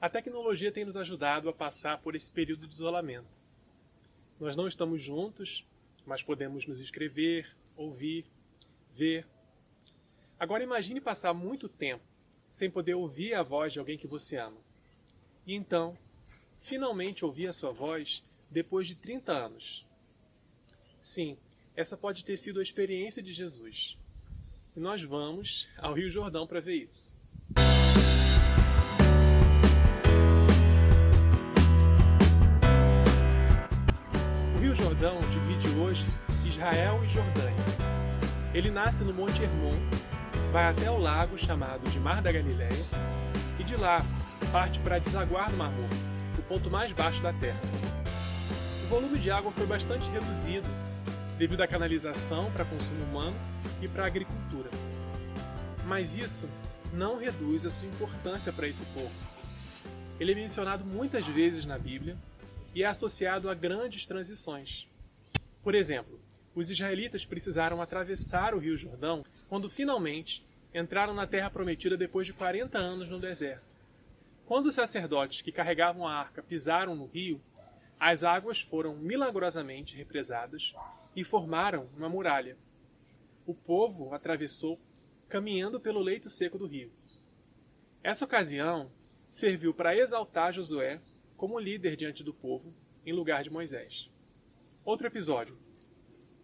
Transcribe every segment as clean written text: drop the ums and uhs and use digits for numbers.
A tecnologia tem nos ajudado a passar por esse período de isolamento. Nós não estamos juntos, mas podemos nos escrever, ouvir, ver. Agora imagine passar muito tempo sem poder ouvir a voz de alguém que você ama. E então, finalmente ouvir a sua voz depois de 30 anos. Sim, essa pode ter sido a experiência de Jesus. E nós vamos ao Rio Jordão para ver isso. O Rio Jordão divide hoje Israel e Jordânia. Ele nasce no Monte Hermon, vai até o lago chamado de Mar da Galileia e de lá parte para desaguar no Mar Morto, o ponto mais baixo da terra. O volume de água foi bastante reduzido devido à canalização para consumo humano e para a agricultura. Mas isso não reduz a sua importância para esse povo. Ele é mencionado muitas vezes na Bíblia e é associado a grandes transições. Por exemplo, os israelitas precisaram atravessar o Rio Jordão quando finalmente entraram na Terra Prometida depois de 40 anos no deserto. Quando os sacerdotes que carregavam a arca pisaram no rio, as águas foram milagrosamente represadas e formaram uma muralha. O povo atravessou caminhando pelo leito seco do rio. Essa ocasião serviu para exaltar Josué como líder diante do povo, em lugar de Moisés. Outro episódio.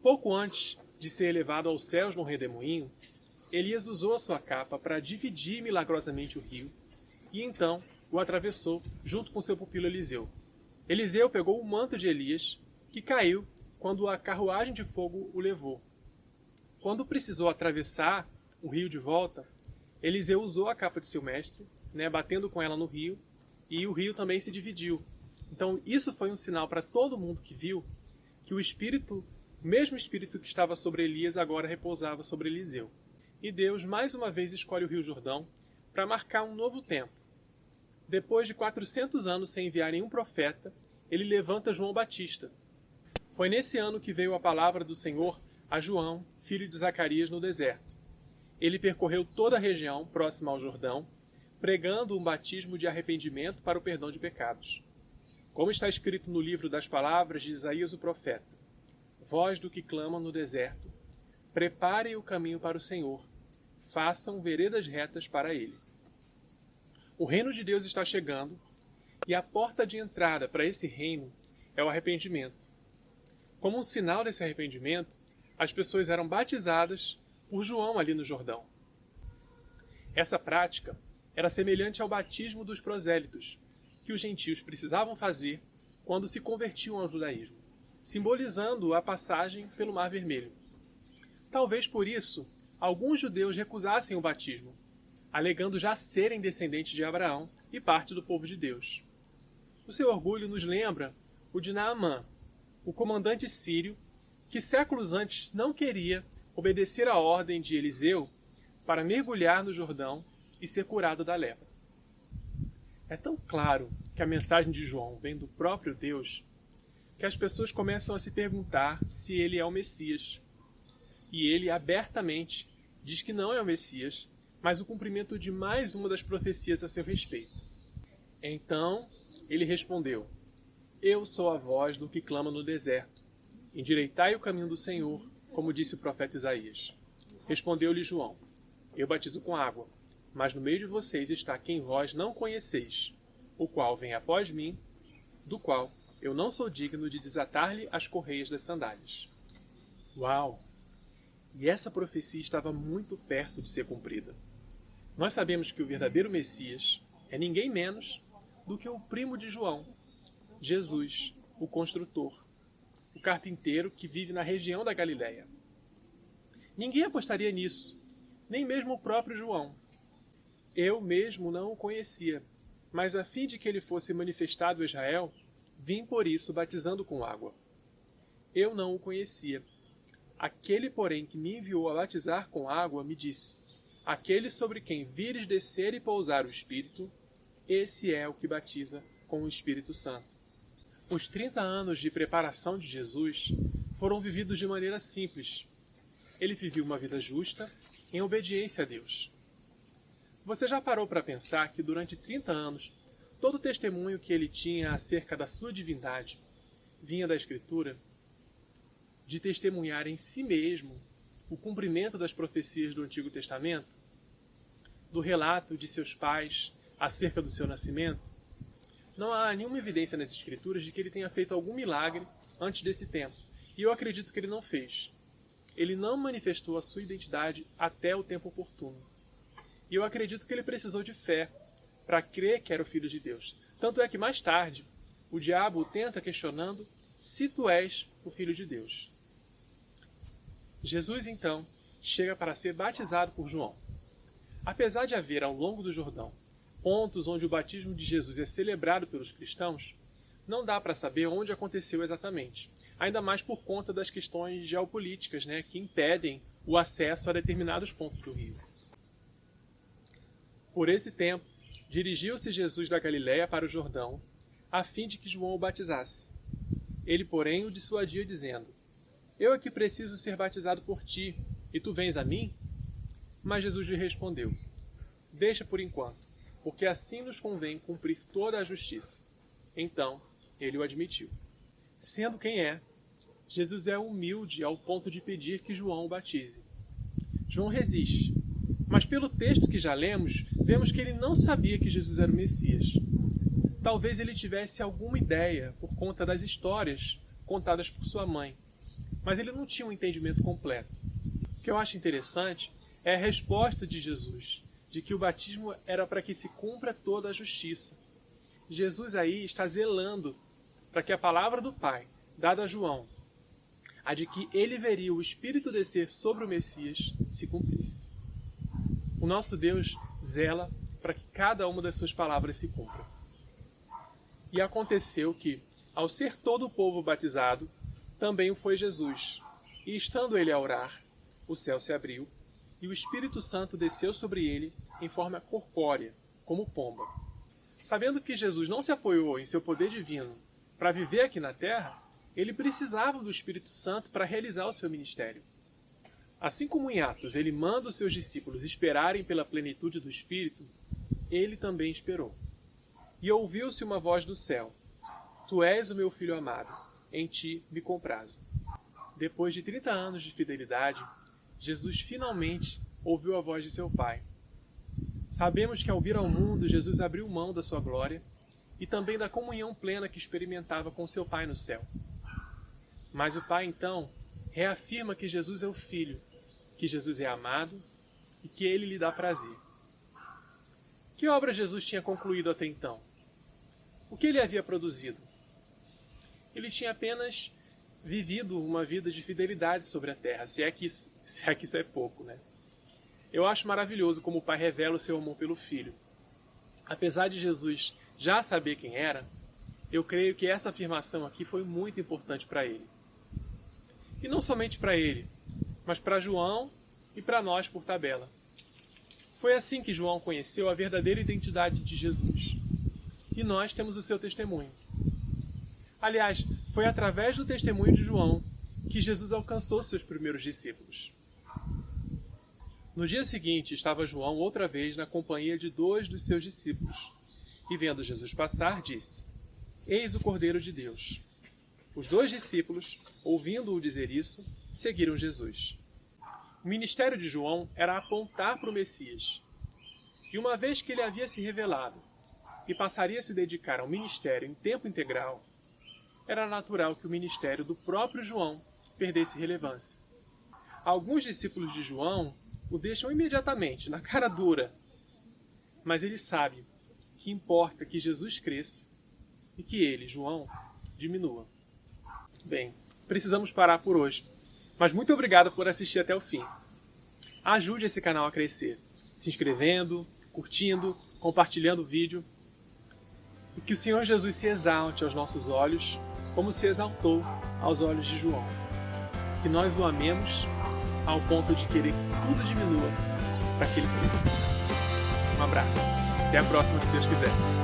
Pouco antes de ser elevado aos céus no redemoinho, Elias usou a sua capa para dividir milagrosamente o rio e então o atravessou junto com seu pupilo Eliseu. Eliseu pegou o manto de Elias, que caiu quando a carruagem de fogo o levou. Quando precisou atravessar o rio de volta, Eliseu usou a capa de seu mestre, batendo com ela no rio, e o rio também se dividiu. Então isso foi um sinal para todo mundo que viu que o mesmo espírito que estava sobre Elias agora repousava sobre Eliseu. E Deus mais uma vez escolhe o Rio Jordão para marcar um novo tempo. Depois de 400 anos sem enviar nenhum profeta, ele levanta João Batista. Foi nesse ano que veio a palavra do Senhor a João, filho de Zacarias, no deserto. Ele percorreu toda a região próxima ao Jordão, pregando um batismo de arrependimento para o perdão de pecados. Como está escrito no livro das palavras de Isaías o profeta: voz do que clama no deserto, preparem o caminho para o Senhor, façam veredas retas para ele. O reino de Deus está chegando e a porta de entrada para esse reino é o arrependimento. Como um sinal desse arrependimento, as pessoas eram batizadas por João ali no Jordão. Essa prática era semelhante ao batismo dos prosélitos, que os gentios precisavam fazer quando se convertiam ao judaísmo, simbolizando a passagem pelo Mar Vermelho. Talvez por isso, alguns judeus recusassem o batismo, alegando já serem descendentes de Abraão e parte do povo de Deus. O seu orgulho nos lembra o de Naamã, o comandante sírio, que séculos antes não queria obedecer à ordem de Eliseu para mergulhar no Jordão e ser curado da lepra. É tão claro que a mensagem de João vem do próprio Deus que as pessoas começam a se perguntar se ele é o Messias. E ele abertamente diz que não é o Messias, mas o cumprimento de mais uma das profecias a seu respeito. Então ele respondeu: eu sou a voz do que clama no deserto. Endireitai o caminho do Senhor, como disse o profeta Isaías. Respondeu-lhe João: eu batizo com água, mas no meio de vocês está quem vós não conheceis, o qual vem após mim, do qual eu não sou digno de desatar-lhe as correias das sandálias. Uau! E essa profecia estava muito perto de ser cumprida. Nós sabemos que o verdadeiro Messias é ninguém menos do que o primo de João, Jesus, o construtor, o carpinteiro que vive na região da Galileia. Ninguém apostaria nisso, nem mesmo o próprio João. Eu mesmo não o conhecia, mas a fim de que ele fosse manifestado a Israel, vim por isso batizando com água. Eu não o conhecia. Aquele, porém, que me enviou a batizar com água, me disse: aquele sobre quem vires descer e pousar o Espírito, esse é o que batiza com o Espírito Santo. Os 30 anos de preparação de Jesus foram vividos de maneira simples. Ele viveu uma vida justa, em obediência a Deus. Você já parou para pensar que durante 30 anos, todo o testemunho que ele tinha acerca da sua divindade vinha da Escritura, de testemunhar em si mesmo o cumprimento das profecias do Antigo Testamento, do relato de seus pais acerca do seu nascimento, não há nenhuma evidência nas Escrituras de que ele tenha feito algum milagre antes desse tempo. E eu acredito que ele não fez. Ele não manifestou a sua identidade até o tempo oportuno. E eu acredito que ele precisou de fé para crer que era o Filho de Deus. Tanto é que mais tarde, o diabo o tenta questionando se tu és o Filho de Deus. Jesus, então, chega para ser batizado por João. Apesar de haver ao longo do Jordão pontos onde o batismo de Jesus é celebrado pelos cristãos, não dá para saber onde aconteceu exatamente, ainda mais por conta das questões geopolíticas, que impedem o acesso a determinados pontos do rio. Por esse tempo, dirigiu-se Jesus da Galiléia para o Jordão, a fim de que João o batizasse. Ele, porém, o dissuadia, dizendo: Eu é que preciso ser batizado por ti, e tu vens a mim? Mas Jesus lhe respondeu: Deixa por enquanto, porque assim nos convém cumprir toda a justiça. Então, ele o admitiu. Sendo quem é, Jesus é humilde ao ponto de pedir que João o batize. João resiste, mas pelo texto que já lemos, vemos que ele não sabia que Jesus era o Messias. Talvez ele tivesse alguma ideia por conta das histórias contadas por sua mãe, mas ele não tinha um entendimento completo. O que eu acho interessante é a resposta de Jesus, de que o batismo era para que se cumpra toda a justiça. Jesus aí está zelando para que a palavra do Pai, dada a João, a de que ele veria o Espírito descer sobre o Messias, se cumprisse. O nosso Deus zela para que cada uma das suas palavras se cumpra. E aconteceu que, ao ser todo o povo batizado, também o foi Jesus. E estando ele a orar, o céu se abriu, e o Espírito Santo desceu sobre ele em forma corpórea, como pomba. Sabendo que Jesus não se apoiou em seu poder divino para viver aqui na terra, ele precisava do Espírito Santo para realizar o seu ministério. Assim como em Atos ele manda os seus discípulos esperarem pela plenitude do Espírito, ele também esperou. E ouviu-se uma voz do céu: Tu és o meu filho amado, em ti me comprazo. Depois de 30 anos de fidelidade, Jesus finalmente ouviu a voz de seu Pai. Sabemos que ao vir ao mundo, Jesus abriu mão da sua glória e também da comunhão plena que experimentava com seu Pai no céu. Mas o Pai, então, reafirma que Jesus é o Filho, que Jesus é amado e que ele lhe dá prazer. Que obra Jesus tinha concluído até então? O que ele havia produzido? Ele tinha apenas vivido uma vida de fidelidade sobre a terra, se é que isso é pouco, Eu acho maravilhoso como o Pai revela o seu amor pelo Filho. Apesar de Jesus já saber quem era, eu creio que essa afirmação aqui foi muito importante para ele. E não somente para ele, mas para João e para nós por tabela. Foi assim que João conheceu a verdadeira identidade de Jesus. E nós temos o seu testemunho. Aliás, foi através do testemunho de João que Jesus alcançou seus primeiros discípulos. No dia seguinte, estava João outra vez na companhia de 2 dos seus discípulos. E vendo Jesus passar, disse: Eis o Cordeiro de Deus. Os 2 discípulos, ouvindo-o dizer isso, seguiram Jesus. O ministério de João era apontar para o Messias. E uma vez que ele havia se revelado e passaria a se dedicar ao ministério em tempo integral, era natural que o ministério do próprio João perdesse relevância. Alguns discípulos de João o deixam imediatamente, na cara dura, mas ele sabe que importa que Jesus cresça e que ele, João, diminua. Bem, precisamos parar por hoje, mas muito obrigado por assistir até o fim. Ajude esse canal a crescer, se inscrevendo, curtindo, compartilhando o vídeo, e que o Senhor Jesus se exalte aos nossos olhos, como se exaltou aos olhos de João. Que nós o amemos ao ponto de querer que tudo diminua para que ele cresça. Um abraço. Até a próxima, se Deus quiser.